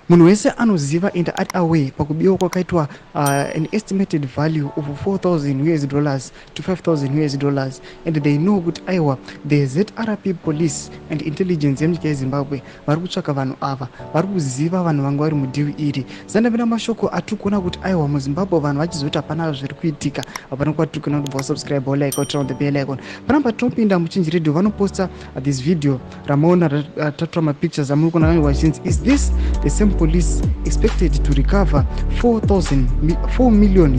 Munhu wese anoziva and ari aware pakubiwa kwakaitwa an estimated value of $4,000 to $5,000, and they know kuti aiwa the ZRP police and intelligence yemunyika yeZimbabwe vari kutsvaka vanhu ava, vari kuziva vanhu vanga vari mudhivi iri. Zandavira mashoko atikuona kuti aiwa muZimbabwe vanhu vachizoti hapana zviri kuitika, hapana kwatiri kuona kuti wasubscribe or like or turn on the bell icon. Panapa tinopinda muchinji radio vanoposta this video ramaona tatora mapictures amuri kuona vanhu vachinzi is this the same police expected to recover $4 million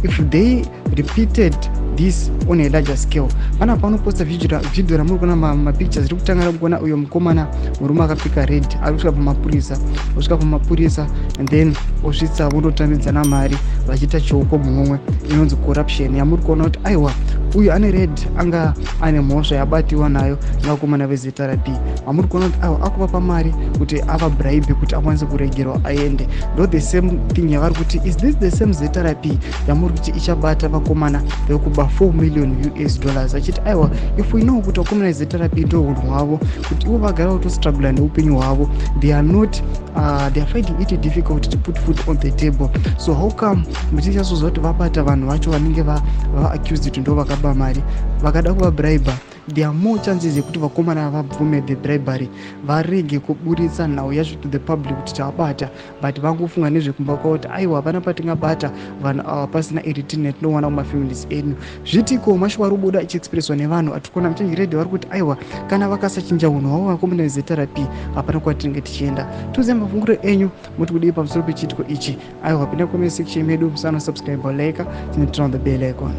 if they repeated this on a larger scale. Panapa vanoposta video ramuri kuona mapictures riri kutanga kuona uyo mukomana murume akapfeka red ari kusvika pamapurisa and then osvitsa vondotambidzana mari vachiita chioko mumwe inonzi corruption yamuri kuona kuti aiwa uyu ane red anga ane mhosva yabatiwa nayo nevakomana veZRP. Amuri kuona kuti aiwa akuvapa mari kuti avabribe kuti akwanise kuregerwa aende. Ndo the same thing yavari kuti is this the same ZRP yamuri kuti ichabata vakomana vekuba $4 million achiti aiwa if we know kuti vakomana veZRP ndo hunhu hwavo kuti ivo vagara kutostruggle neupenyu hwavo, they are finding it difficult to put food on the table. So how come muchichazoza kuti vabata vanhu vacho vanenge va-accused kuti ndo vakaba mari vakada kuvabribe? There are more chances yekuti vakomana vabvume the bribery, varege kuburitsa nhau yacho to the public kuti tavabata, but vangofunga nezvekumba kwavo kuti aiwa hapana patingabata vanhu ava pasina iriti netinowana mumafamilies edu. Zvitiko mashoko ari kubuda ichiexpresswa nevanhu atikona muchanji redhi vari kuti aiwa kana vakasachinja hunhu hwavo vakomana veZRP hapana kwatinenge tichienda. Tuzive mafunguro enyu muti kudii pamusoro pechiitiko ichi. Aiwa pinda comment section medu, musana subscribe or like, turn on the bell icon.